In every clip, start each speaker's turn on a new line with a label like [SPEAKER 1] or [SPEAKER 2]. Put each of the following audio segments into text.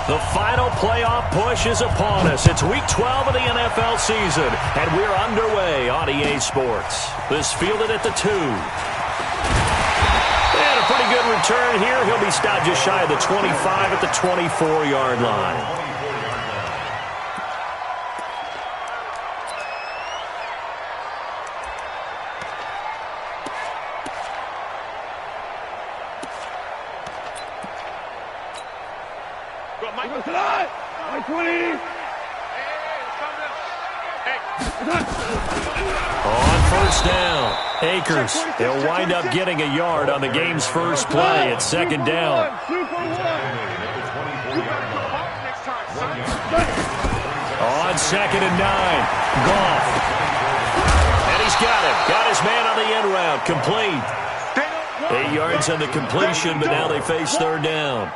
[SPEAKER 1] The final playoff push is upon us. It's Week 12 of the NFL season, and we're underway on EA Sports. This fielded at the 2. And a pretty good return here. He'll be stopped just shy of the 25 at the 24-yard line. On first down, Akers. They'll wind up getting a yard on the game's first play at second down. On 2nd and 9, Goff. And he's got it. Got his man on the end route. Complete. 8 yards on the completion, but now they face third down.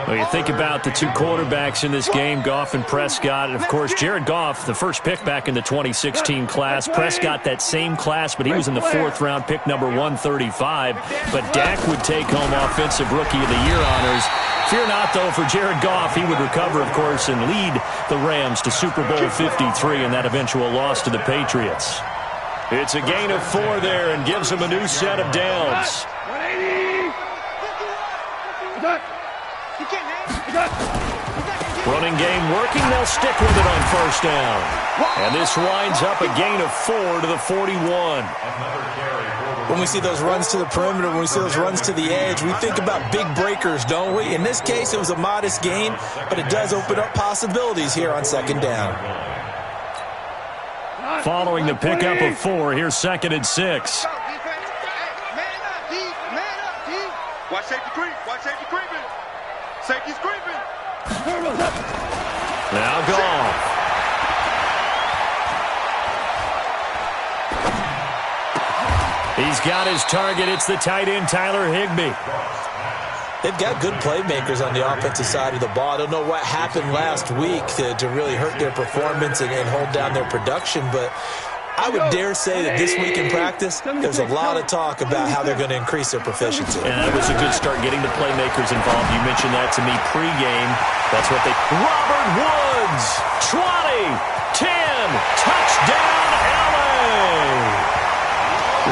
[SPEAKER 1] Well, you think about the two quarterbacks in this game, Goff and Prescott. And, of course, Jared Goff, the first pick back in the 2016 class. Prescott, that same class, but he was in the 4th round, pick number 135. But Dak would take home Offensive Rookie of the Year honors. Fear not, though, for Jared Goff. He would recover, of course, and lead the Rams to Super Bowl 53 and that eventual loss to the Patriots. It's a gain of 4 there and gives him a new set of downs. Running game working. They'll stick with it on first down. And this winds up a gain of 4 to the 41.
[SPEAKER 2] When we see those runs to the perimeter, when we see those runs to the edge, we think about big breakers, don't we? In this case, it was a modest gain, but it does open up possibilities here on second down.
[SPEAKER 1] Following the pickup of 4, here's 2nd and 6.
[SPEAKER 3] Watch safety creep. Watch safety creeping. Safety's creeping.
[SPEAKER 1] Now Goff. He's got his target. It's the tight end, Tyler Higbee.
[SPEAKER 2] They've got good playmakers on the offensive side of the ball. I don't know what happened last week to really hurt their performance and hold down their production, but I would dare say that this week in practice, there's a lot of talk about how they're going to increase their proficiency.
[SPEAKER 1] And that was a good start getting the playmakers involved. You mentioned that to me pregame. That's what they... Robert Woods, 20, 10, touchdown, LA!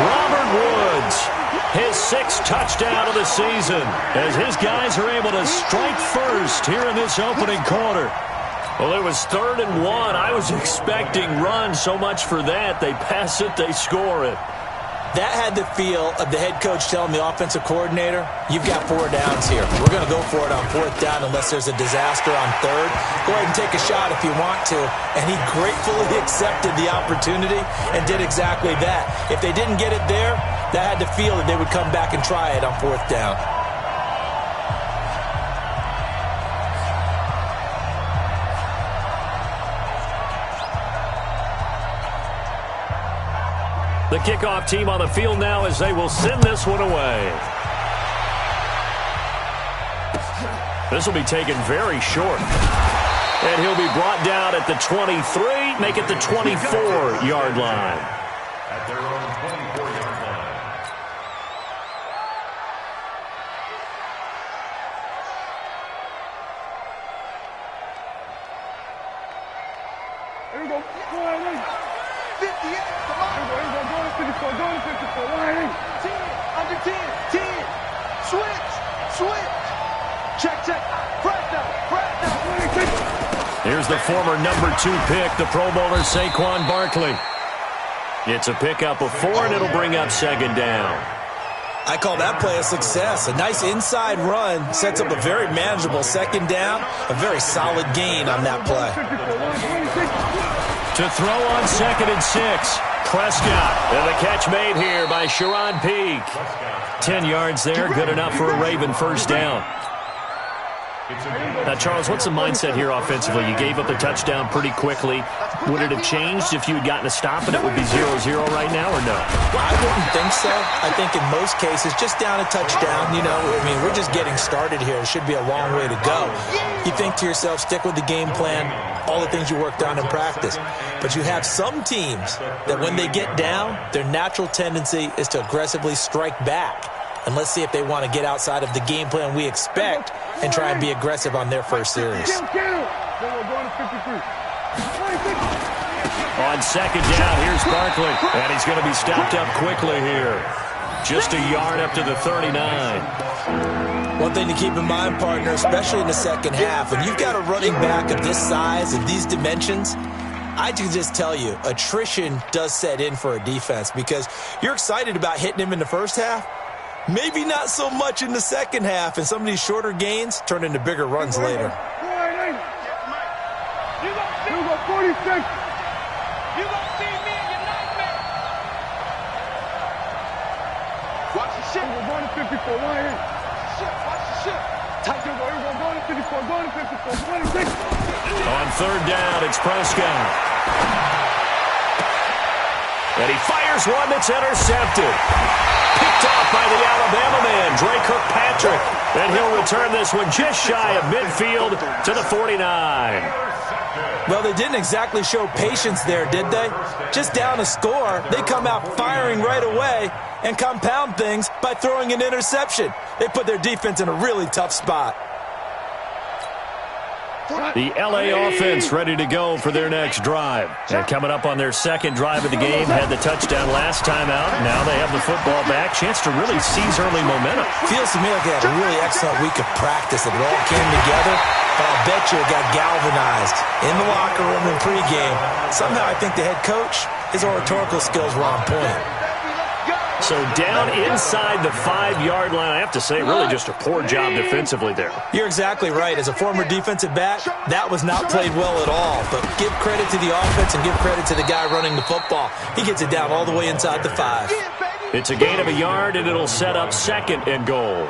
[SPEAKER 1] Robert Woods, his 6th touchdown of the season, as his guys are able to strike first here in this opening quarter. Well, it was 3rd and 1. I was expecting run, so much for that. They pass it, they score it.
[SPEAKER 2] That had the feel of the head coach telling the offensive coordinator, you've got 4 downs here. We're going to go for it on 4th down unless there's a disaster on 3rd. Go ahead and take a shot if you want to. And he gratefully accepted the opportunity and did exactly that. If they didn't get it there, that had the feel that they would come back and try it on 4th down.
[SPEAKER 1] The kickoff team on the field now as they will send this one away. This will be taken very short. And he'll be brought down at the 23, make it the 24-yard line.
[SPEAKER 4] At their own 24-yard line.
[SPEAKER 3] Here we go. 58. Come on. Go to 54. Go to 54. 10. Under 10. 10. Switch. Check. Press down.
[SPEAKER 1] Here's the former number 2 pick, the Pro Bowler Saquon Barkley. It's a pickup of 4, and it'll bring up 2nd down.
[SPEAKER 2] I call that play a success. A nice inside run sets up a very manageable 2nd down. A very solid gain on that play.
[SPEAKER 1] To throw on 2nd and 6, Prescott. And the catch made here by Sharon Peak. 10 yards there, good enough for a Raven first down. Now, Charles, what's the mindset here offensively? You gave up the touchdown pretty quickly. Would it have changed if you had gotten a stop and it would be 0-0 right now, or no?
[SPEAKER 2] Well, I wouldn't think so. I think in most cases, just down a touchdown, we're just getting started here. It should be a long way to go. You think to yourself, stick with the game plan, all the things you worked on in practice. But you have some teams that when they get down, their natural tendency is to aggressively strike back. And let's see if they want to get outside of the game plan we expect and try and be aggressive on their first series.
[SPEAKER 1] On second down, here's Barkley, and he's going to be stopped up quickly here. Just a yard up to the 39.
[SPEAKER 2] One thing to keep in mind, partner, especially in the second half, when you've got a running back of this size and these dimensions, I can just tell you, attrition does set in for a defense because you're excited about hitting him in the first half, maybe not so much in the second half, and some of these shorter gains turn into bigger runs later.
[SPEAKER 3] You go 46.
[SPEAKER 5] You gonna see me in your nightmare.
[SPEAKER 3] Watch the shit. We're going to 54. One here. Watch the shit. Tight go. We're going to 54. Going to 54. 26.
[SPEAKER 1] On third down, it's Prescott. And he fires one that's intercepted. Picked off by the Alabama man, Dre Kirkpatrick. And he'll return this one just shy of midfield to the 49.
[SPEAKER 2] Well, they didn't exactly show patience there, did they? Just down a score, they come out firing right away and compound things by throwing an interception. They put their defense in a really tough spot.
[SPEAKER 1] The LA offense ready to go for their next drive. And coming up on their second drive of the game, had the touchdown last time out. Now they have the football back. Chance to really seize early momentum.
[SPEAKER 2] Feels to me like they had a really excellent week of practice. It all came together, but I'll bet you it got galvanized in the locker room in pregame. Somehow I think the head coach, his oratorical skills were on point.
[SPEAKER 1] So down inside the 5-yard line, I have to say, really just a poor job defensively there.
[SPEAKER 2] You're exactly right. As a former defensive back, that was not played well at all. But give credit to the offense and give credit to the guy running the football. He gets it down all the way inside the 5.
[SPEAKER 1] It's a gain of a yard, and it'll set up second and goal.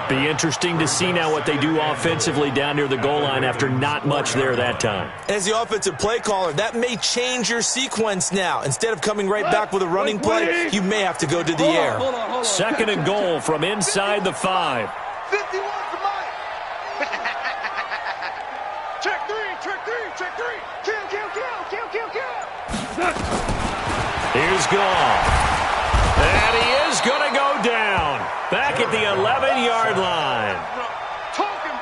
[SPEAKER 1] Be interesting to see now what they do offensively down near the goal line after not much there that time.
[SPEAKER 2] As the offensive play caller, that may change your sequence now. Instead of coming right back with a running play, you may have to go to the air.
[SPEAKER 1] Second and goal from inside the 5.
[SPEAKER 3] 51 for Mike. Check three. Kill.
[SPEAKER 1] Here's Goff. And he is going to go down. Back at the 11-yard line.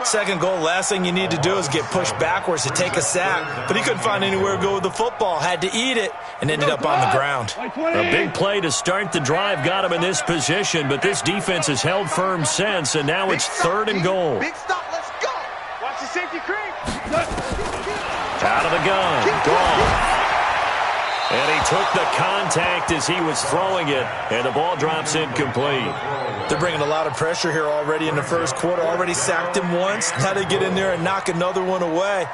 [SPEAKER 2] Second goal, last thing you need to do is get pushed backwards to take a sack. But he couldn't find anywhere to go with the football. Had to eat it and ended up on the ground.
[SPEAKER 1] A big play to start the drive got him in this position, but this defense has held firm since, and now it's third and goal.
[SPEAKER 3] Big stop. Let's go. Watch the safety creep.
[SPEAKER 1] Out of the gun. Goff. And he took the contact as he was throwing it, and the ball drops incomplete.
[SPEAKER 2] They're bringing a lot of pressure here already in the first quarter. Already sacked him once. Now they get in there and knock another one away.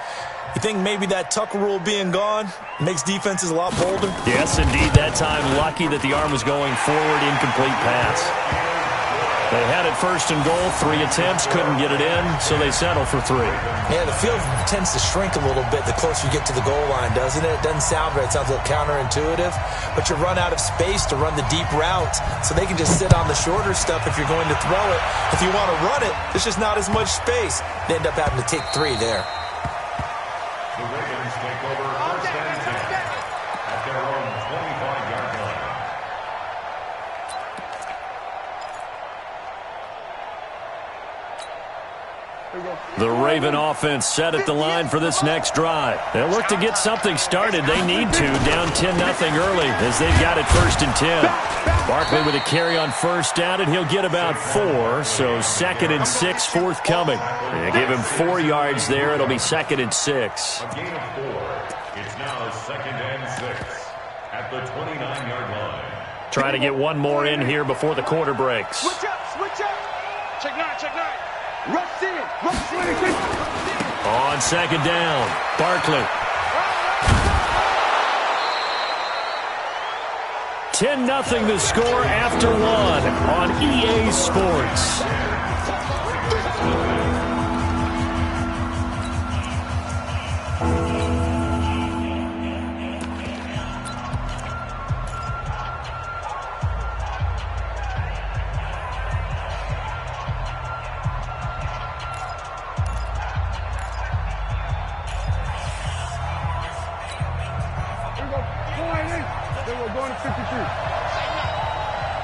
[SPEAKER 2] You think maybe that Tucker rule being gone makes defenses a lot bolder?
[SPEAKER 1] Yes, indeed. That time, lucky that the arm was going forward. Incomplete pass. They had it first and goal. 3 attempts, couldn't get it in, so they settle for 3.
[SPEAKER 2] Yeah, the field tends to shrink a little bit the closer you get to the goal line, doesn't it? It doesn't sound right. It sounds a little counterintuitive. But you run out of space to run the deep routes, so they can just sit on the shorter stuff if you're going to throw it. If you want to run it, there's just not as much space. They end up having to take 3 there.
[SPEAKER 4] The Ravens take over first and 10 at their own 25-yard line.
[SPEAKER 1] The Raven offense set at the line for this next drive. They'll look to get something started. They need to. Down 10-0 early as they've got it first and 10. Barkley with a carry on first down, and he'll get about 4. So second and 6 forthcoming. They give him 4 yards there. It'll be second and 6.
[SPEAKER 4] A gain of 4. It's now second and 6 at the 29-yard line.
[SPEAKER 1] Trying to get one more in here before the quarter breaks.
[SPEAKER 3] Switch up. Check 9. Rush in.
[SPEAKER 1] On second down, Barkley. 10-0 the score after 1 on EA Sports.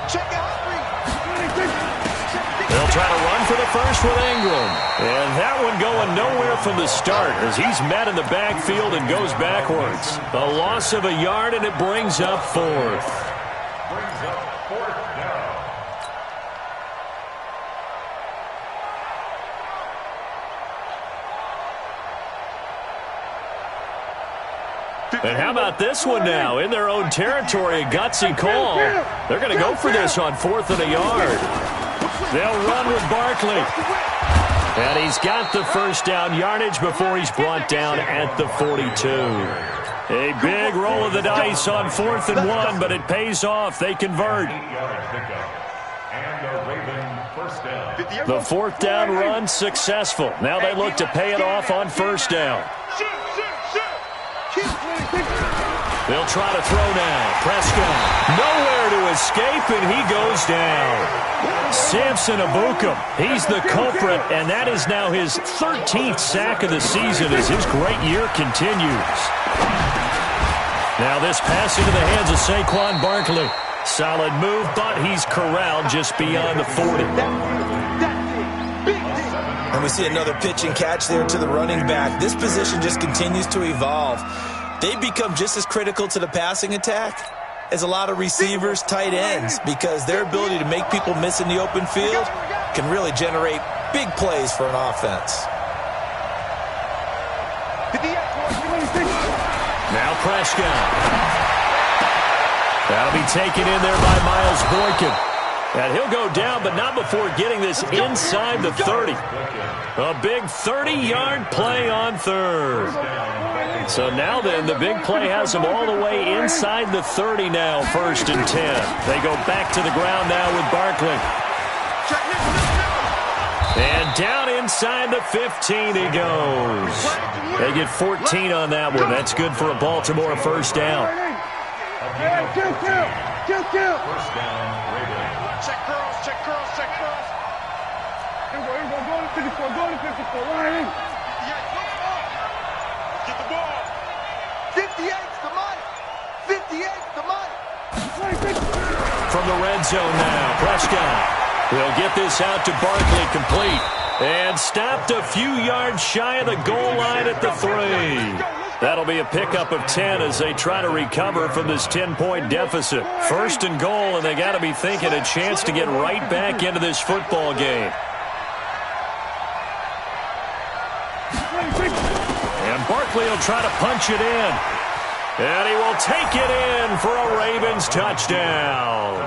[SPEAKER 3] Check out 3.
[SPEAKER 1] They'll try to run for the first with Ingram. And that one going nowhere from the start as he's met in the backfield and goes backwards. A loss of a yard, and it brings up fourth.
[SPEAKER 4] Brings up fourth down.
[SPEAKER 1] And how about this one now? In their own territory, a gutsy call. They're going to go for this on 4th and a yard. They'll run with Barkley. And he's got the first down yardage before he's brought down at the 42. A big roll of the dice on 4th and 1, but it pays off. They convert. The 4th down run successful. Now they look to pay it off on 1st down. They'll try to throw now. Prescott nowhere to escape, and he goes down. Samson Ebukam, he's the culprit, and that is now his 13th sack of the season as his great year continues. Now this pass into the hands of Saquon Barkley. Solid move, but he's corralled just beyond the 40.
[SPEAKER 2] And we see another pitch and catch there to the running back. This position just continues to evolve. They become just as critical to the passing attack as a lot of receivers, tight ends, because their ability to make people miss in the open field can really generate big plays for an offense.
[SPEAKER 1] Now Prescott. That'll be taken in there by Miles Boykin. And he'll go down, but not before getting this inside the 30. A big 30-yard play on 3rd. So now then, the big play has them all the way inside the 30 now, 1st and 10. They go back to the ground now with Barkley. And down inside the 15 he goes. They get 14 on that one. That's good for a Baltimore 1st down.
[SPEAKER 4] First down, Ravens.
[SPEAKER 5] Check girls, check girls, check girls.
[SPEAKER 3] Go to 54, go to 54, Ryan.
[SPEAKER 5] Get the ball.
[SPEAKER 6] 58's the money. 58's the money.
[SPEAKER 1] From the red zone now, Prescott. They'll get this out to Barkley, complete. And stopped a few yards shy of the goal line at the 3. That'll be a pickup of 10 as they try to recover from this 10-point deficit. 1st and goal, and they got to be thinking a chance to get right back into this football game. And Barkley will try to punch it in. And he will take it in for a Ravens touchdown.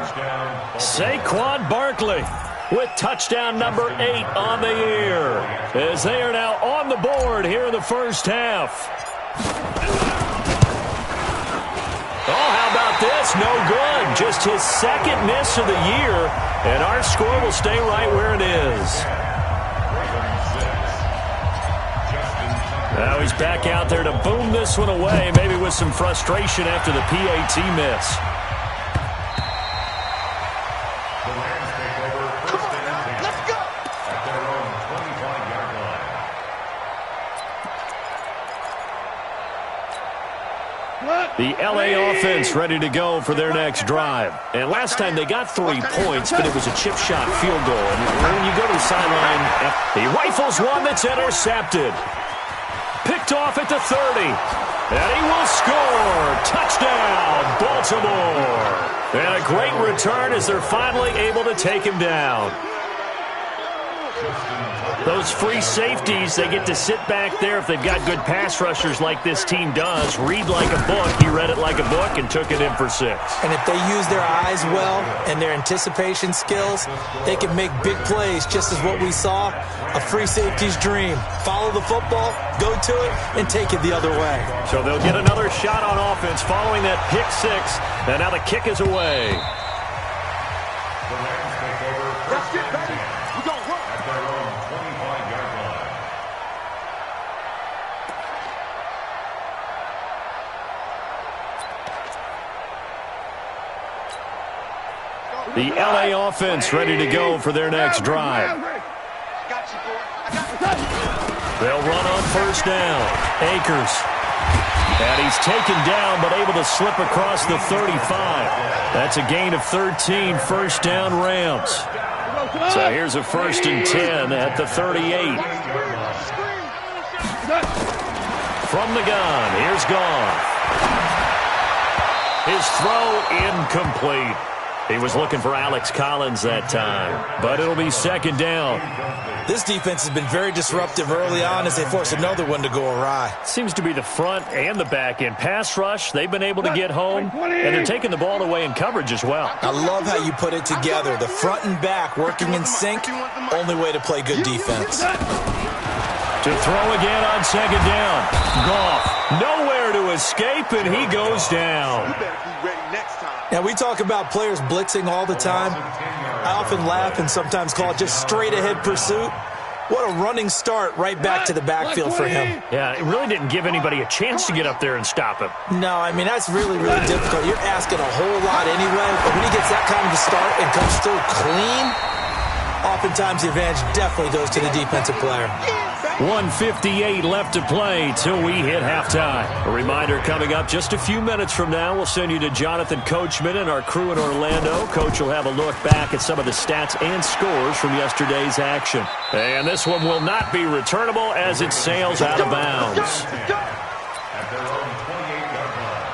[SPEAKER 1] Saquon Barkley with touchdown number 8 on the year, as they are now on the board here in the 1st half. Oh, how about this? No good. Just his 2nd miss of the year, and our score will stay right where it is. Now he's back out there to boom this one away, maybe with some frustration after the PAT miss.
[SPEAKER 4] The Rams take over first and 10.
[SPEAKER 6] Let's go.
[SPEAKER 4] At their own 25-yard line.
[SPEAKER 1] The LA offense ready to go for their next drive. And last time they got 3 points, but it was a chip shot field goal. And when you go to the sideline, he rifles one that's intercepted. Picked off at the 30. And he will score. Touchdown, Baltimore. And a great return as they're finally able to take him down. Those free safeties, they get to sit back there if they've got good pass rushers like this team does. Read like a book. He read it like a book and took it in for 6.
[SPEAKER 2] And if they use their eyes well and their anticipation skills, they can make big plays, just as what we saw, a free safety's dream. Follow the football, go to it, and take it the other way.
[SPEAKER 1] So they'll get another shot on offense following that pick 6, and now the kick is away.
[SPEAKER 4] The Rams take over first and 10.
[SPEAKER 6] We're going to run.
[SPEAKER 4] At their own 25-yard line.
[SPEAKER 1] The LA offense ready to go for their next drive. They'll run on 1st down. Akers. And he's taken down, but able to slip across the 35. That's a gain of 13, 1st down Rams. So here's a 1st and 10 at the 38. From the gun, here's Goff. His throw incomplete. He was looking for Alex Collins that time, but it'll be 2nd down.
[SPEAKER 2] This defense has been very disruptive early on as they force another one to go awry.
[SPEAKER 1] Seems to be the front and the back end. Pass rush, they've been able to get home, and they're taking the ball away in coverage as well.
[SPEAKER 2] I love how you put it together. The front and back working in sync, only way to play good defense.
[SPEAKER 1] To throw again on 2nd down. Goff, nowhere to escape, and he goes down.
[SPEAKER 6] You better be ready next time.
[SPEAKER 2] Now, we talk about players blitzing all the time. I often laugh and sometimes call it just straight-ahead pursuit. What a running start right back to the backfield for him.
[SPEAKER 1] Yeah, it really didn't give anybody a chance to get up there and stop him.
[SPEAKER 2] No, I mean, that's really, really difficult. You're asking a whole lot anyway, but when he gets that kind of a start and comes through clean, oftentimes the advantage definitely goes to the defensive player.
[SPEAKER 1] 1:58 left to play till we hit halftime. A reminder coming up just a few minutes from now. We'll send you to Jonathan Coachman and our crew in Orlando. Coach will have a look back at some of the stats and scores from yesterday's action. And this one will not be returnable as it sails out of bounds.
[SPEAKER 4] At their own 28-yard line.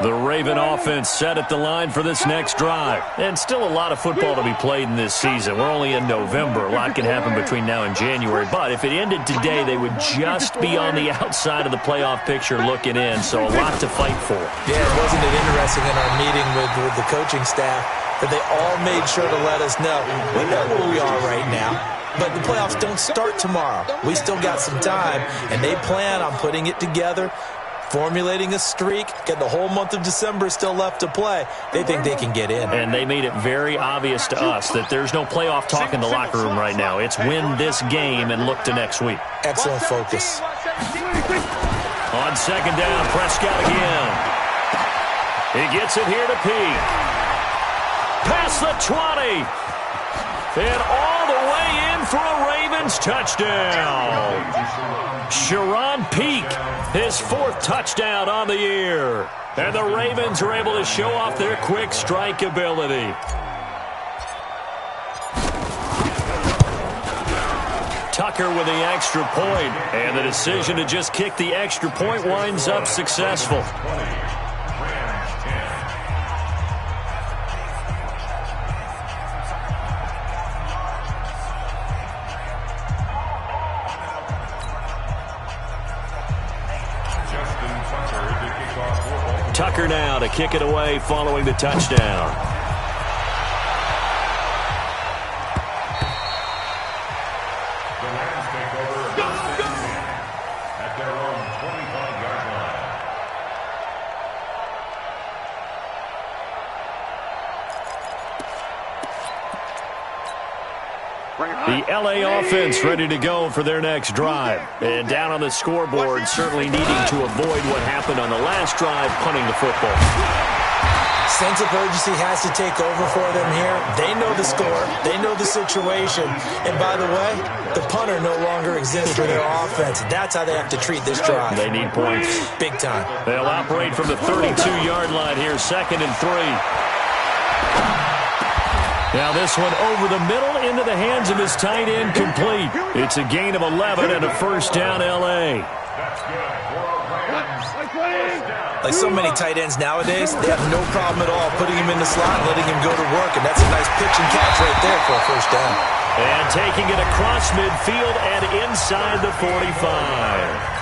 [SPEAKER 1] The Raven offense set at the line for this next drive. And still a lot of football to be played in this season. We're only in November. A lot can happen between now and January. But if it ended today, they would just be on the outside of the playoff picture looking in. So a lot to fight for.
[SPEAKER 2] Yeah, wasn't it interesting in our meeting with the coaching staff that they all made sure to let us know. We know where we are right now, but the playoffs don't start tomorrow. We still got some time, and they plan on putting it together, formulating a streak, getting the whole month of December still left to play. They think they can get in.
[SPEAKER 1] And they made it very obvious to us that there's no playoff talk in the locker room right now. It's win this game and look to next week.
[SPEAKER 2] Excellent focus.
[SPEAKER 1] On 2nd down, Prescott again. He gets it here to Peak. Past the 20. And all the way in for a Ravens touchdown. Sharon Peak, his 4th touchdown on the year. And the Ravens are able to show off their quick strike ability. Tucker with the extra point, and the decision to just kick the extra point winds up successful. Tucker now to kick it away following the touchdown.
[SPEAKER 4] The Rams take over first and 10 at their own 25-yard line.
[SPEAKER 1] The LA offense ready to go for their next drive. And down on the scoreboard, certainly needing to avoid what happened on the last drive, punting the football.
[SPEAKER 2] Sense of urgency has to take over for them here. They know the score. They know the situation. And by the way, the punter no longer exists for their offense. That's how they have to treat this drive.
[SPEAKER 1] They need points.
[SPEAKER 2] Big time.
[SPEAKER 1] They'll operate from the 32-yard line here, 2nd and 3. Now this one over the middle into the hands of his tight end, complete. It's a gain of 11 and a 1st down L.A.
[SPEAKER 4] That's good for a Rams.
[SPEAKER 2] Like so many tight ends nowadays, they have no problem at all putting him in the slot and letting him go to work, and that's a nice pitch and catch right there for a 1st down.
[SPEAKER 1] And taking it across midfield and inside the 45.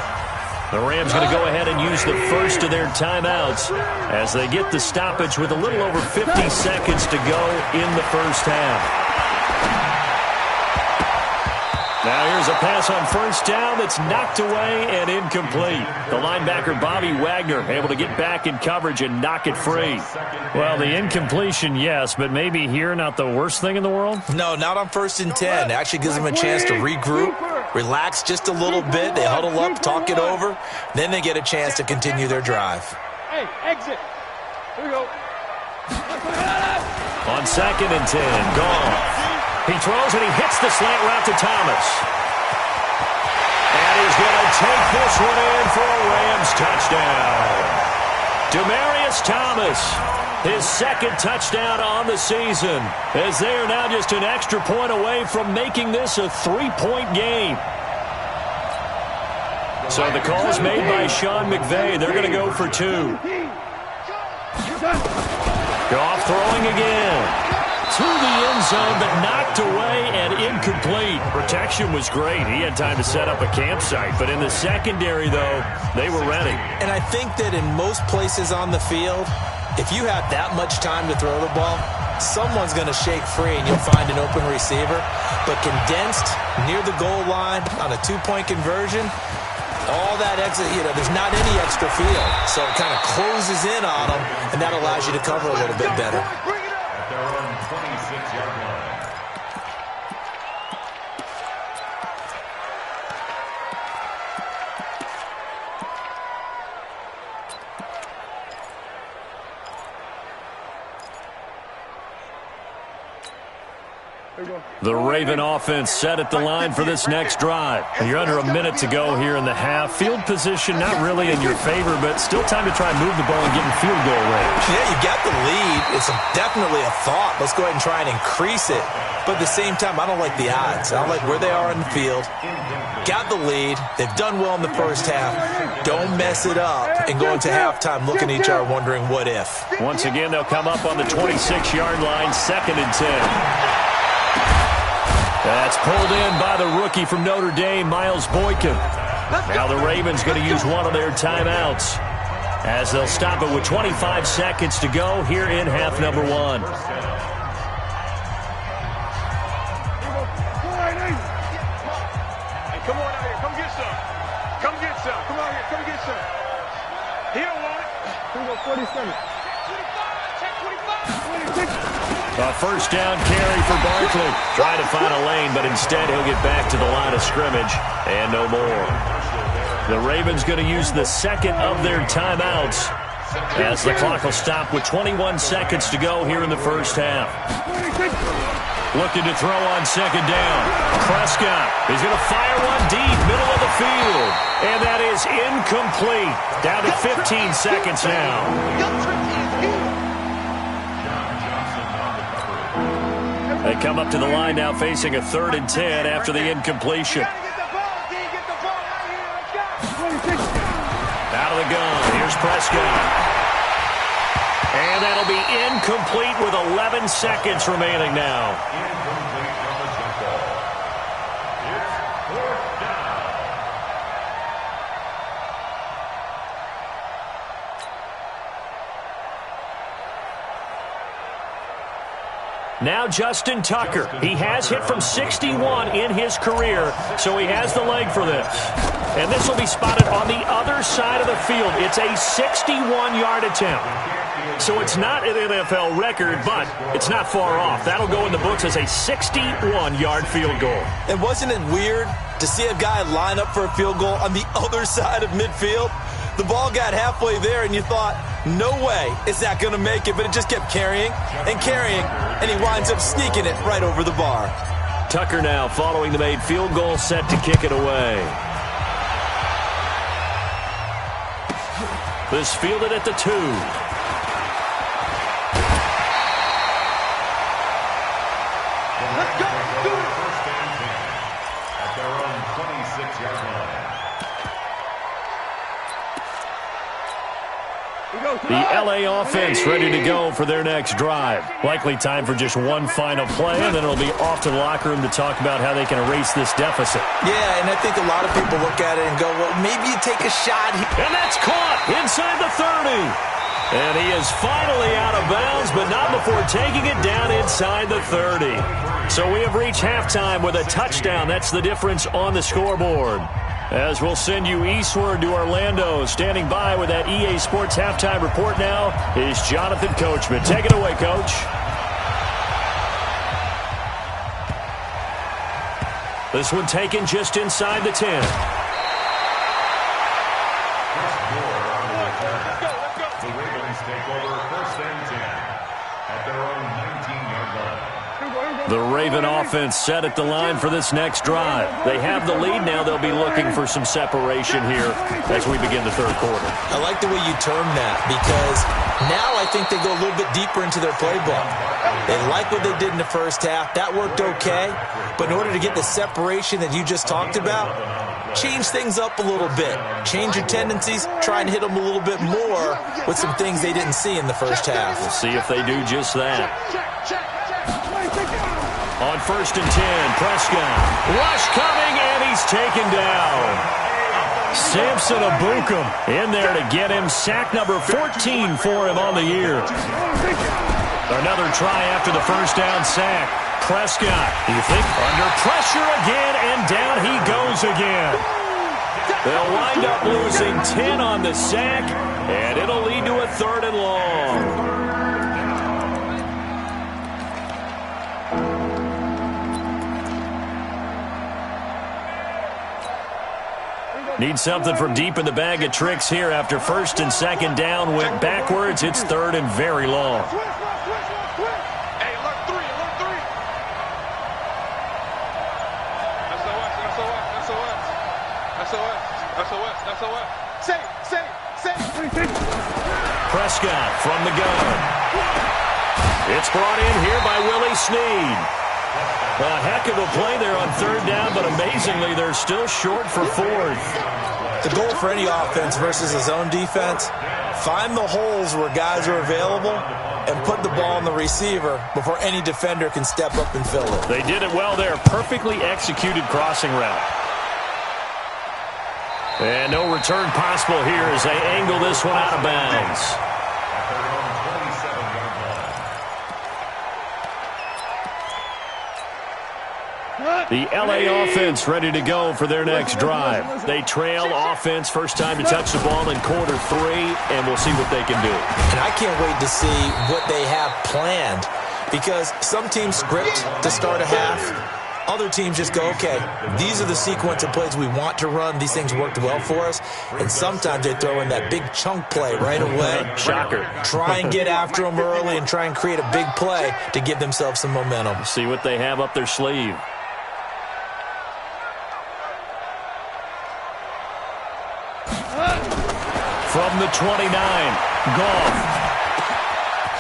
[SPEAKER 1] The Rams going to go ahead and use the first of their timeouts as they get the stoppage with a little over 50 seconds to go in the 1st half. Now here's a pass on 1st down that's knocked away and incomplete. The linebacker Bobby Wagner able to get back in coverage and knock it free. Well, the incompletion, yes, but maybe here not the worst thing in the world?
[SPEAKER 2] No, not on 1st and 10. It actually gives them a chance to regroup, relax just a little bit. They huddle up, talk it over. Then they get a chance to continue their drive.
[SPEAKER 3] Hey, exit. Here we go.
[SPEAKER 1] On 2nd and 10, Goff. He throws and he hits the slant route to Thomas. And he's going to take this one in for a Rams touchdown. Demaryius Thomas, his second touchdown on the season, as they are now just an extra point away from making this a 3-point game. So the call is made by Sean McVay. They're going to go for 2. Goff throwing again. To the end zone, but knocked away and incomplete. Protection was great. He had time to set up a campsite. But in the secondary, though, they were ready.
[SPEAKER 2] And I think that in most places on the field, if you have that much time to throw the ball, someone's going to shake free and you'll find an open receiver. But condensed near the goal line on a 2-point conversion, all that exit, there's not any extra field. So it kind of closes in on them, and that allows you to cover a little bit better.
[SPEAKER 4] At their own 26-yard line.
[SPEAKER 1] The Raven offense set at the line for this next drive. You're under a minute to go here in the half. Field position not really in your favor, but still time to try and move the ball and get in field goal range.
[SPEAKER 2] Yeah, you got the lead. It's definitely a thought. Let's go ahead and try and increase it. But at the same time, I don't like the odds. I don't like where they are in the field. Got the lead. They've done well in the first half. Don't mess it up and go into halftime looking at each other wondering what if.
[SPEAKER 1] Once again, they'll come up on the 26-yard line, 2nd and 10. That's pulled in by the rookie from Notre Dame, Miles Boykin. Now the Ravens going to use one of their timeouts as they'll stop it with 25 seconds to go here in half number 1.
[SPEAKER 3] Hey, come on out here. Come get some. Come get some. Come out here. Come get some. He don't want it. Here we go, 47. Check 25. 26.
[SPEAKER 1] A first down carry for Barkley. Trying to find a lane, but instead he'll get back to the line of scrimmage and no more. The Ravens going to use the second of their timeouts as the clock will stop with 21 seconds to go here in the first half. Looking to throw on second down. Prescott is going to fire one deep, middle of the field. And that is incomplete. Down to 15 seconds now. They come up to the line now facing a 3rd and 10 after the incompletion. Out of the gun. Here's Prescott. And that'll be incomplete with 11 seconds remaining now.
[SPEAKER 4] Incomplete from the jump ball. It's 4th down.
[SPEAKER 1] Now Justin Tucker. He has hit from 61 in his career, so he has the leg for this. And this will be spotted on the other side of the field. It's a 61-yard attempt. So it's not an NFL record, but it's not far off. That'll go in the books as a 61-yard field goal.
[SPEAKER 2] And wasn't it weird to see a guy line up for a field goal on the other side of midfield? The ball got halfway there, and you thought, no way is that going to make it. But it just kept carrying and carrying, and he winds up sneaking it right over the bar.
[SPEAKER 1] Tucker now following the made field goal, set to kick it away. This fielded at the 2.
[SPEAKER 4] Let's go. First and 10 at their own 26-yard line.
[SPEAKER 1] The LA offense ready to go for their next drive. Likely time for just one final play, and then it'll be off to the locker room to talk about how they can erase this deficit.
[SPEAKER 2] Yeah, and I think a lot of people look at it and go, well, maybe you take a shot.
[SPEAKER 1] And that's caught inside the 30. And he is finally out of bounds, but not before taking it down inside the 30. So we have reached halftime with a touchdown. That's the difference on the scoreboard. As we'll send you eastward to Orlando. Standing by with that EA Sports halftime report now is Jonathan Coachman. Take it away, Coach. This one taken just inside the 10.
[SPEAKER 4] The Ravens take over 1st and 10 at their own 19-yard line.
[SPEAKER 1] The Raven offense set at the line for this next drive. They have the lead now. They'll be looking for some separation here as we begin the third quarter.
[SPEAKER 2] I like the way you term that because now I think they go a little bit deeper into their playbook. They like what they did in the first half. That worked okay. But in order to get the separation that you just talked about, change things up a little bit. Change your tendencies. Try and hit them a little bit more with some things they didn't see in the first half.
[SPEAKER 1] We'll see if they do just that. On 1st and 10, Prescott. Rush coming, and he's taken down. Samson Abukum in there to get him. Sack number 14 for him on the year. Another try after the first down sack. Prescott, you think, under pressure again, and down he goes again. They'll wind up losing 10 on the sack, and it'll lead to a 3rd and long. Need something from deep in the bag of tricks here after 1st and 2nd down went backwards. It's 3rd and very long.
[SPEAKER 5] Hey, alert 3, alert 3. SOS. Say.
[SPEAKER 1] Prescott from the gun. It's brought in here by Willie Snead. A heck of a play there on 3rd down, but amazingly, they're still short for 4th.
[SPEAKER 2] The goal for any offense versus a zone defense, find the holes where guys are available and put the ball on the receiver before any defender can step up and fill it.
[SPEAKER 1] They did it well there. Perfectly executed crossing route. And no return possible here as they angle this one out of bounds. The LA offense ready to go for their next drive. They trail offense, first time to touch the ball in quarter 3, and we'll see what they can do.
[SPEAKER 2] And I can't wait to see what they have planned because some teams script to start a half. Other teams just go, okay, these are the sequence of plays we want to run. These things worked well for us. And sometimes they throw in that big chunk play right away.
[SPEAKER 1] Shocker.
[SPEAKER 2] Try and get after them early and try and create a big play to give themselves some momentum.
[SPEAKER 1] See what they have up their sleeve. From the 29, Goff.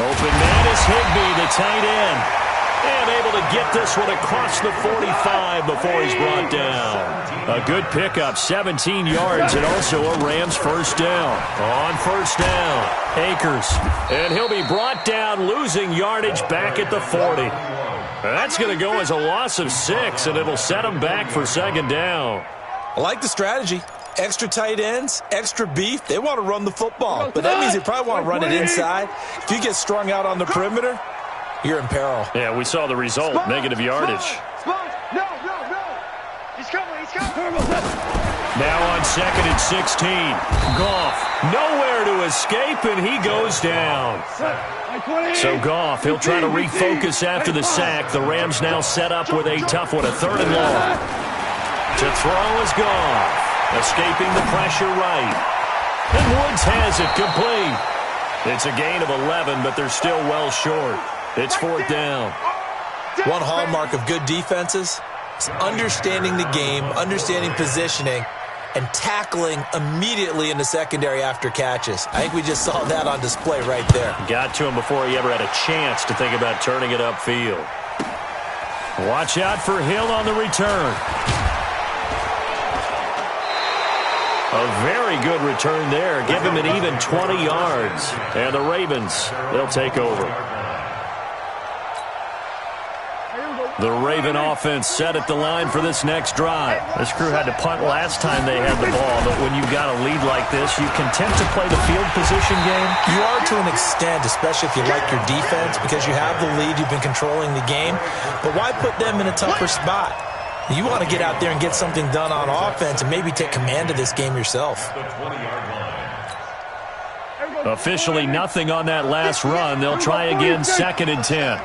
[SPEAKER 1] Open man is Higbee, the tight end. And able to get this one across the 45 before he's brought down. A good pickup, 17 yards, and also a Rams first down. On first down, Akers. And he'll be brought down, losing yardage back at the 40. That's going to go as a loss of 6, and it'll set him back for 2nd down.
[SPEAKER 2] I like the strategy. Extra tight ends, extra beef. They want to run the football, but that means they probably want to run it inside. If you get strung out on the perimeter, you're in peril.
[SPEAKER 1] Yeah, we saw the result, negative yardage.
[SPEAKER 3] No. He's coming.
[SPEAKER 1] Now on 2nd and 16, Goff nowhere to escape, and he goes down. So Goff, he'll try to refocus after the sack. The Rams now set up with a tough one, a 3rd and long. To throw is Goff. Escaping the pressure right. And Woods has it complete. It's a gain of 11, but they're still well short. It's 4th down.
[SPEAKER 2] One hallmark of good defenses is understanding the game, understanding positioning, and tackling immediately in the secondary after catches. I think we just saw that on display right there.
[SPEAKER 1] Got to him before he ever had a chance to think about turning it upfield. Watch out for Hill on the return. A very good return there. Give him an even 20 yards. And the Ravens, they'll take over. The Raven offense set at the line for this next drive. This crew had to punt last time they had the ball, but when you've got a lead like this, you can tempt to play the field position game.
[SPEAKER 2] You are to an extent, especially if you like your defense, because you have the lead, you've been controlling the game. But why put them in a tougher spot? You want to get out there and get something done on offense and maybe take command of this game yourself.
[SPEAKER 1] Officially nothing on that last run. They'll try again, 2nd and 10.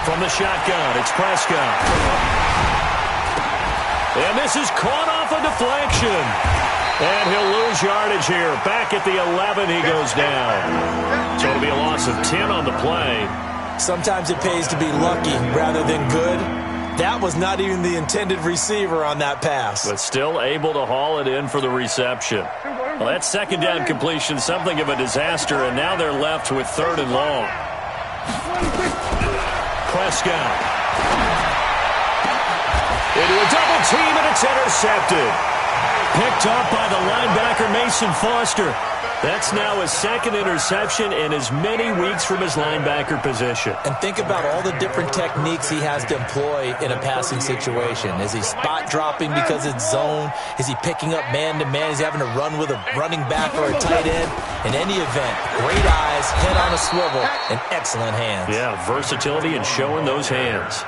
[SPEAKER 1] From the shotgun, it's Prescott. And this is caught off a deflection. And he'll lose yardage here. Back at the 11, he goes down. So it'll be a loss of 10 on the play.
[SPEAKER 2] Sometimes it pays to be lucky rather than good. That was not even the intended receiver on that pass.
[SPEAKER 1] But still able to haul it in for the reception. Well, that second down completion, something of a disaster, and now they're left with 3rd and long. Prescott. Into a double team, and it's intercepted. Picked up by the linebacker, Mason Foster. That's now his 2nd interception in as many weeks from his linebacker position.
[SPEAKER 2] And think about all the different techniques he has to employ in a passing situation. Is he spot dropping because it's zone? Is he picking up man-to-man? Is he having to run with a running back or a tight end? In any event, great eyes, head on a swivel, and excellent hands.
[SPEAKER 1] Yeah, versatility and showing those hands.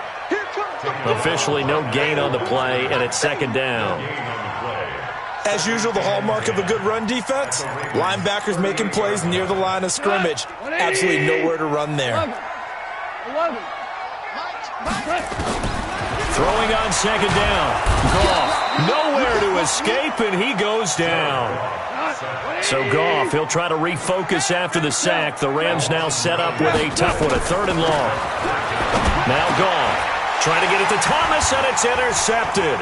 [SPEAKER 1] Officially no gain on the play, and it's 2nd down.
[SPEAKER 2] As usual, the hallmark of a good run defense, linebackers making plays near the line of scrimmage. Absolutely nowhere to run there.
[SPEAKER 1] Throwing on 2nd down. Goff, nowhere to escape, and he goes down. So Goff, he'll try to refocus after the sack. The Rams now set up with a tough one, a 3rd and long. Now Goff, trying to get it to Thomas, and it's intercepted.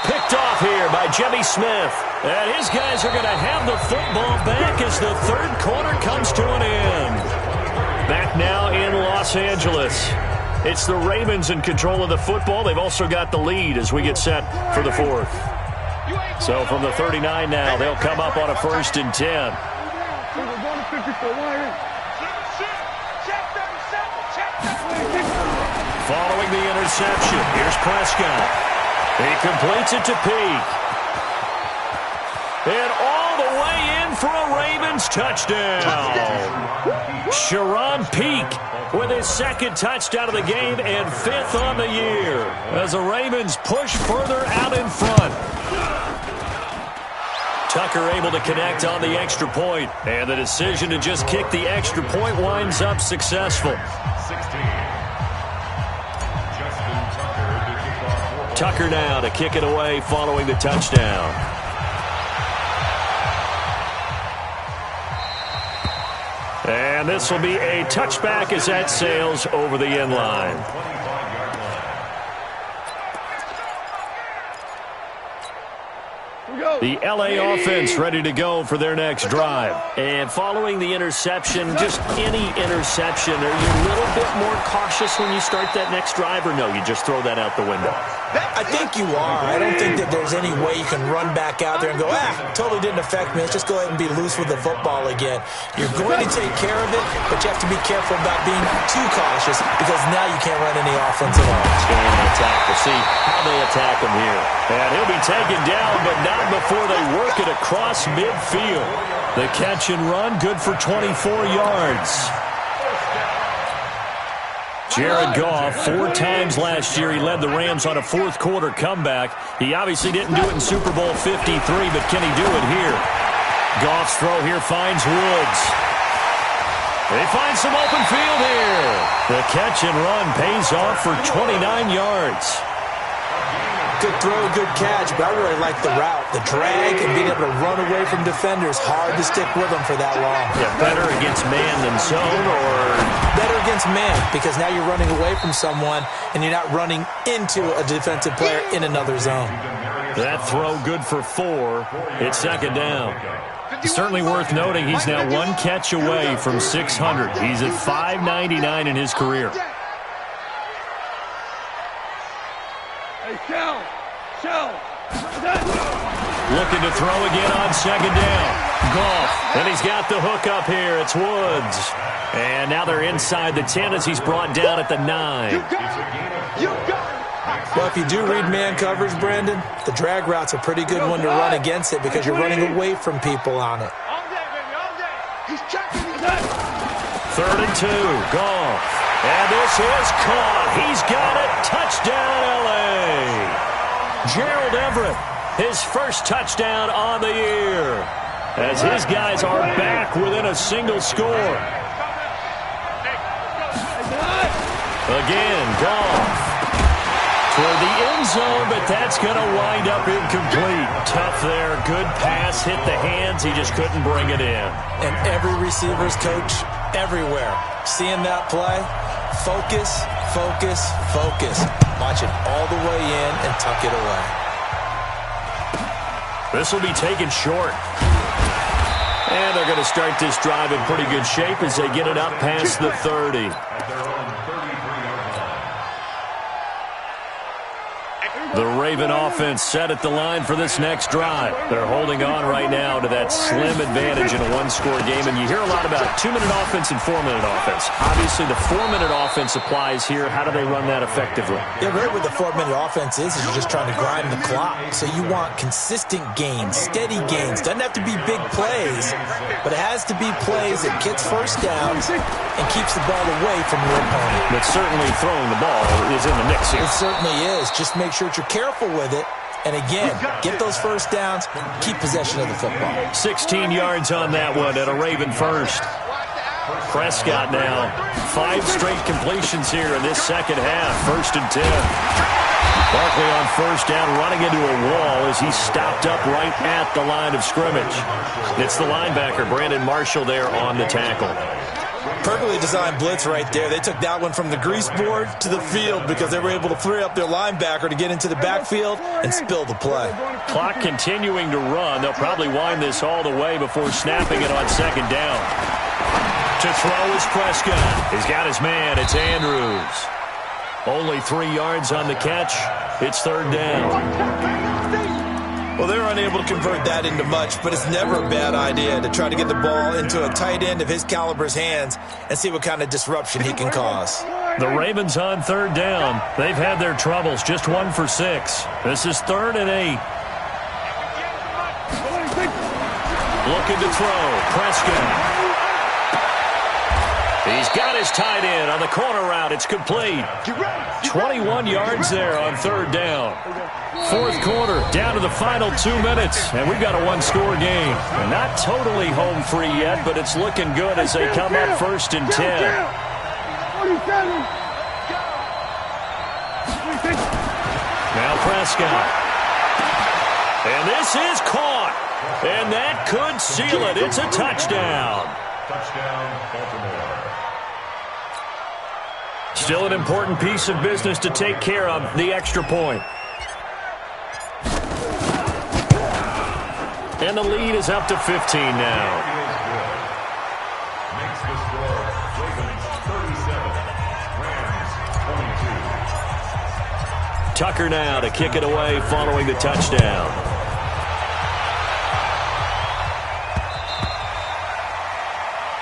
[SPEAKER 1] Picked off here by Jimmy Smith. And his guys are going to have the football back as the 3rd quarter comes to an end. Back now in Los Angeles. It's the Ravens in control of the football. They've also got the lead as we get set for the 4th. So from the 39 now, they'll come up on a 1st and 10. Following the interception, here's Prescott. He completes it to Peak. And all the way in for a Ravens touchdown. Sharon Peak with his 2nd touchdown of the game and 5th on the year as the Ravens push further out in front. Tucker able to connect on the extra point, and the decision to just kick the extra point winds up successful. Tucker now to kick it away following the touchdown. And this will be a touchback as that sails over the end line. The LA offense ready to go for their next drive. And following the interception, just any interception, are you a little bit more cautious when you start that next drive, or no, you just throw that out the window?
[SPEAKER 2] I think you are. I don't think that there's any way you can run back out there and go, totally didn't affect me. Let's just go ahead and be loose with the football again. You're going to take care of it, but you have to be careful about being too cautious because now you can't run any offense at all.
[SPEAKER 1] Scan attack. We'll see how they attack him here. And he'll be taken down, but not before they work it across midfield. The catch and run, good for 24 yards. Jared Goff, 4 times last year, he led the Rams on a 4th quarter comeback. He obviously didn't do it in Super Bowl 53, but can he do it here? Goff's throw here finds Woods. They find some open field here. The catch and run pays off for 29 yards.
[SPEAKER 2] Good throw, good catch, but I really like the route. The drag and being able to run away from defenders, hard to stick with them for that long.
[SPEAKER 1] Yeah, better against man than zone, or?
[SPEAKER 2] Better against man, because now you're running away from someone and you're not running into a defensive player in another zone.
[SPEAKER 1] That throw good for 4. It's 2nd down. Certainly worth noting he's now 1 catch away from 600. He's at 599 in his career. Looking to throw again on 2nd down. Goff, and he's got the hook up here. It's Woods. And now they're inside the 10 as he's brought down at the 9.
[SPEAKER 2] Well, if you do read man coverage, Brandon, the drag route's a pretty good one to run against it because you're running away from people on it.
[SPEAKER 1] 3rd and 2. Goff. And this is caught. He's got it. Touchdown, L.A. Gerald Everett, his first touchdown on the year, as his guys are back within a single score. Again, Goff toward the end zone, but that's going to wind up incomplete. Tough there. Good pass. Hit the hands. He just couldn't bring it in.
[SPEAKER 2] And every receiver's coach everywhere seeing that play, Focus, focus, focus. Watch it all the way in and tuck it away.
[SPEAKER 1] This will be taken short. And they're going to start this drive in pretty good shape as they get it up past the 30. The Raven offense set at the line for this next drive. They're holding on right now to that slim advantage in a one-score game. And you hear a lot about 2-minute offense and 4-minute offense. Obviously, the 4-minute offense applies here. How do they run that effectively?
[SPEAKER 2] Yeah, really what the 4-minute offense is you're just trying to grind the clock. So you want consistent gains, steady gains. Doesn't have to be big plays, but it has to be plays that gets first downs and keeps the ball away from your opponent.
[SPEAKER 1] But certainly throwing the ball is in the mix here.
[SPEAKER 2] It certainly is. Just make sure that you're careful with it. And again, get those first downs, keep possession of the football.
[SPEAKER 1] 16 yards on that one at a Raven first. Prescott now, 5 straight completions here in this second half. 1st and 10. Barkley on first down, running into a wall as he's stopped up right at the line of scrimmage. It's the linebacker, Brandon Marshall, there on the tackle.
[SPEAKER 2] Perfectly designed blitz right there. They took that one from the grease board to the field because they were able to free up their linebacker to get into the backfield and spill the play.
[SPEAKER 1] Clock continuing to run. They'll probably wind this all the way before snapping it on second down. To throw is Prescott. He's got his man. It's Andrews. Only 3 yards on the catch. It's 3rd down.
[SPEAKER 2] Well, they were unable to convert that into much, but it's never a bad idea to try to get the ball into a tight end of his caliber's hands and see what kind of disruption he can cause.
[SPEAKER 1] The Ravens on 3rd down. They've had their troubles, just 1 for 6. This is 3rd and 8. Looking to throw. Prescott. He's got his tight end on the corner route. It's complete. 21 yards there on 3rd down. 4th quarter, down to the final 2 minutes, and we've got a one-score game. Not totally home free yet, but it's looking good as they come up 1st and 10. Now Prescott. And this is caught. And that could seal it. It's a touchdown.
[SPEAKER 4] Touchdown, Baltimore.
[SPEAKER 1] Still an important piece of business to take care of, the extra point. And the lead is up to 15 now.
[SPEAKER 4] Makes the score. Ravens 37, Rams 22.
[SPEAKER 1] Tucker now to kick it away following the touchdown.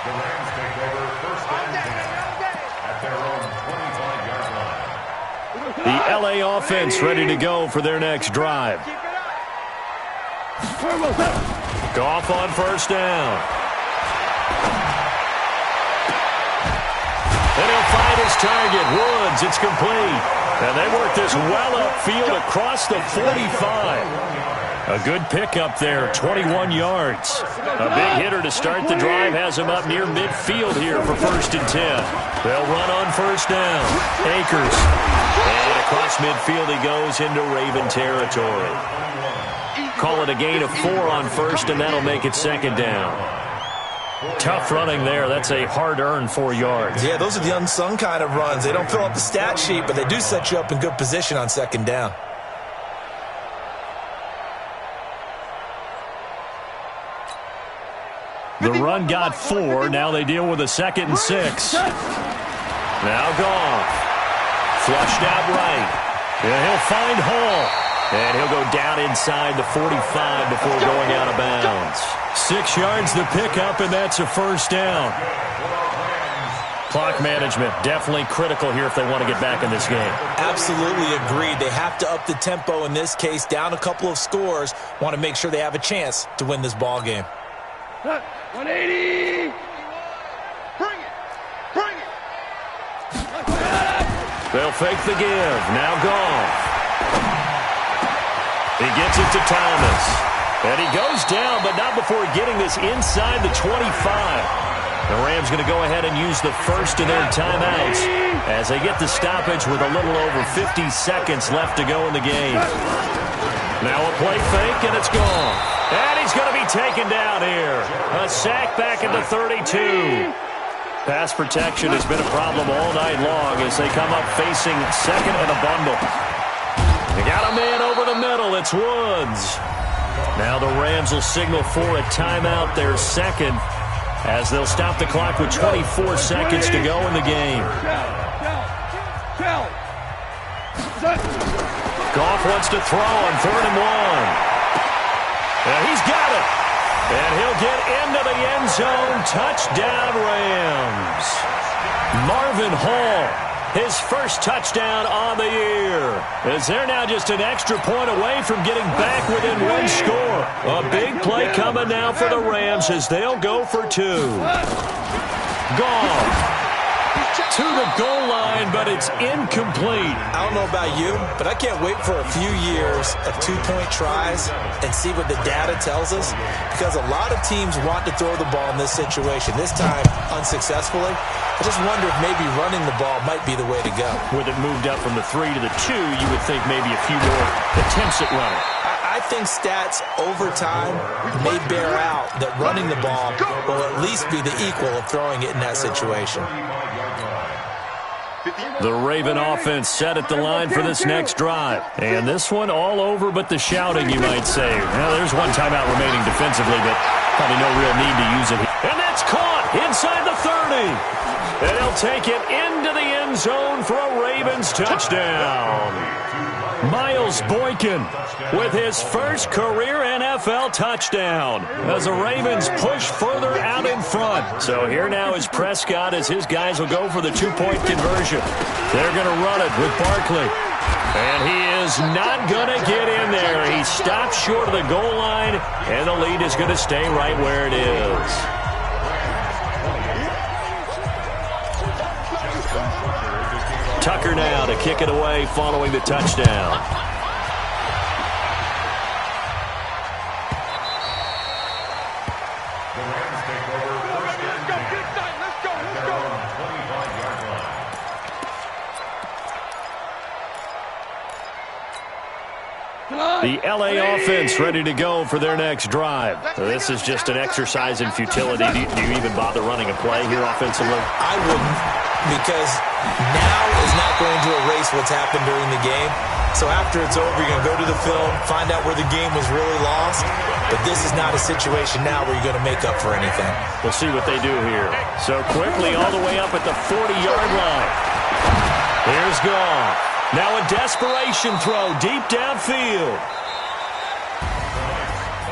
[SPEAKER 4] The Rams take over 1st and 10 at their own 25-yard line.
[SPEAKER 1] The LA offense ready to go for their next drive. Goff on 1st down. And he'll find his target. Woods, it's complete. And they work this well upfield across the 45. A good pickup there, 21 yards. A big hitter to start the drive has him up near midfield here for 1st and 10. They'll run on 1st down. Akers. And across midfield he goes into Raven territory. Call it a gain of 4 on 1st, and that'll make it 2nd down. Tough running there. That's a hard-earned 4 yards.
[SPEAKER 2] Yeah, those are the unsung kind of runs. They don't fill up the stat sheet, but they do set you up in good position on 2nd down.
[SPEAKER 1] The run got 4. Now they deal with a 2nd and 6. Now Goff. Flushed out right. And he'll find Hall. And he'll go down inside the 45 before going out of bounds. 6 yards the pickup, and that's a 1st down. Clock management definitely critical here if they want to get back in this game.
[SPEAKER 2] Absolutely agreed. They have to up the tempo in this case. Down a couple of scores. Want to make sure they have a chance to win this ball game.
[SPEAKER 3] 180. Bring it. Bring it.
[SPEAKER 1] They'll fake the give. Now Goff. He gets it to Thomas. And he goes down, but not before getting this inside the 25. The Rams going to go ahead and use the first of their timeouts as they get the stoppage with a little over 50 seconds left to go in the game. Now a play fake, and it's gone. And he's going to be taken down here. A sack back at the 32. Pass protection has been a problem all night long as they come up facing second and a bundle. They got a man over the middle. It's Woods. Now the Rams will signal for a timeout, their second, as they'll stop the clock with 24 seconds to go in the game. Goff wants to throw on 3rd and 1. And he's got it. And he'll get into the end zone. Touchdown, Rams. Marvin Hall, his first touchdown on the year. As they're now just an extra point away from getting back within one score. A big play coming now for the Rams as they'll go for 2. Goff to the goal line, but it's incomplete.
[SPEAKER 2] I don't know about you, but I can't wait for a few years of 2-point tries and see what the data tells us, because a lot of teams want to throw the ball in this situation, this time unsuccessfully. I just wonder if maybe running the ball might be the way to go.
[SPEAKER 1] With it moved up from the 3 to the 2, you would think maybe a few more attempts at running.
[SPEAKER 2] I think stats over time may bear out that running the ball will at least be the equal of throwing it in that situation.
[SPEAKER 1] The Raven offense set at the line for this next drive. And this one all over but the shouting, you might say. Well, there's one timeout remaining defensively, but probably no real need to use it. And that's caught inside the 30. And he'll take it into the end zone for a Ravens touchdown. Miles Boykin with his first career NFL touchdown as the Ravens push further out in front. So here now is Prescott as his guys will go for the 2-point conversion. They're going to run it with Barkley. And he is not going to get in there. He stops short of the goal line, and the lead is going to stay right where it is. Tucker now to kick it away following the touchdown.
[SPEAKER 4] The Rams take over first and 10.
[SPEAKER 5] Let's go.
[SPEAKER 4] At their own 25-yard line.
[SPEAKER 1] The LA offense ready to go for their next drive. This is just an exercise in futility. Do you even bother running a play here offensively?
[SPEAKER 2] I wouldn't, because now is not going to erase what's happened during the game. So after it's over, you're going to go to the film, find out where the game was really lost. But this is not a situation now where you're going to make up for anything.
[SPEAKER 1] We'll see what they do here. So quickly all the way up at the 40-yard line. Here's Goff. Now a desperation throw deep downfield.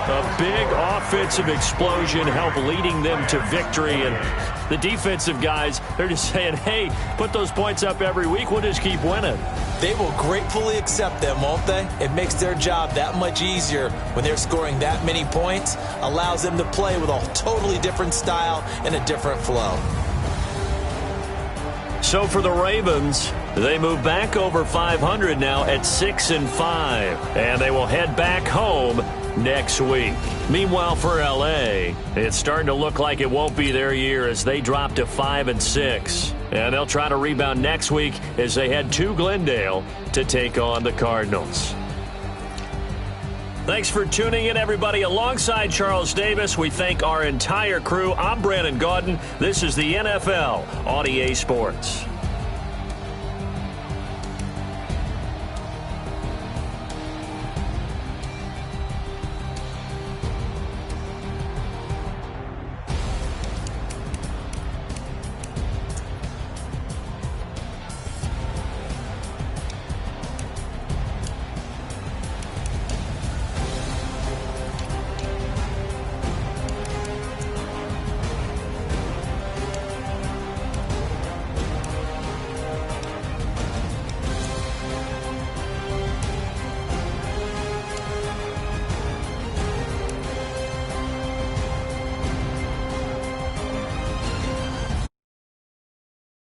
[SPEAKER 1] A big offensive explosion helped leading them to victory. And the defensive guys, they're just saying, hey, put those points up every week. We'll just keep winning.
[SPEAKER 2] They will gratefully accept them, won't they? It makes their job that much easier when they're scoring that many points. Allows them to play with a totally different style and a different flow.
[SPEAKER 1] So for the Ravens, they move back over 500 now at 6-5. And they will head back home next week. Meanwhile, for L.A., it's starting to look like it won't be their year as they drop to 5-6. And they'll try to rebound next week as they head to Glendale to take on the Cardinals. Thanks for tuning in, everybody. Alongside Charles Davis, we thank our entire crew. I'm Brandon Gaudin. This is the NFL on EA Sports.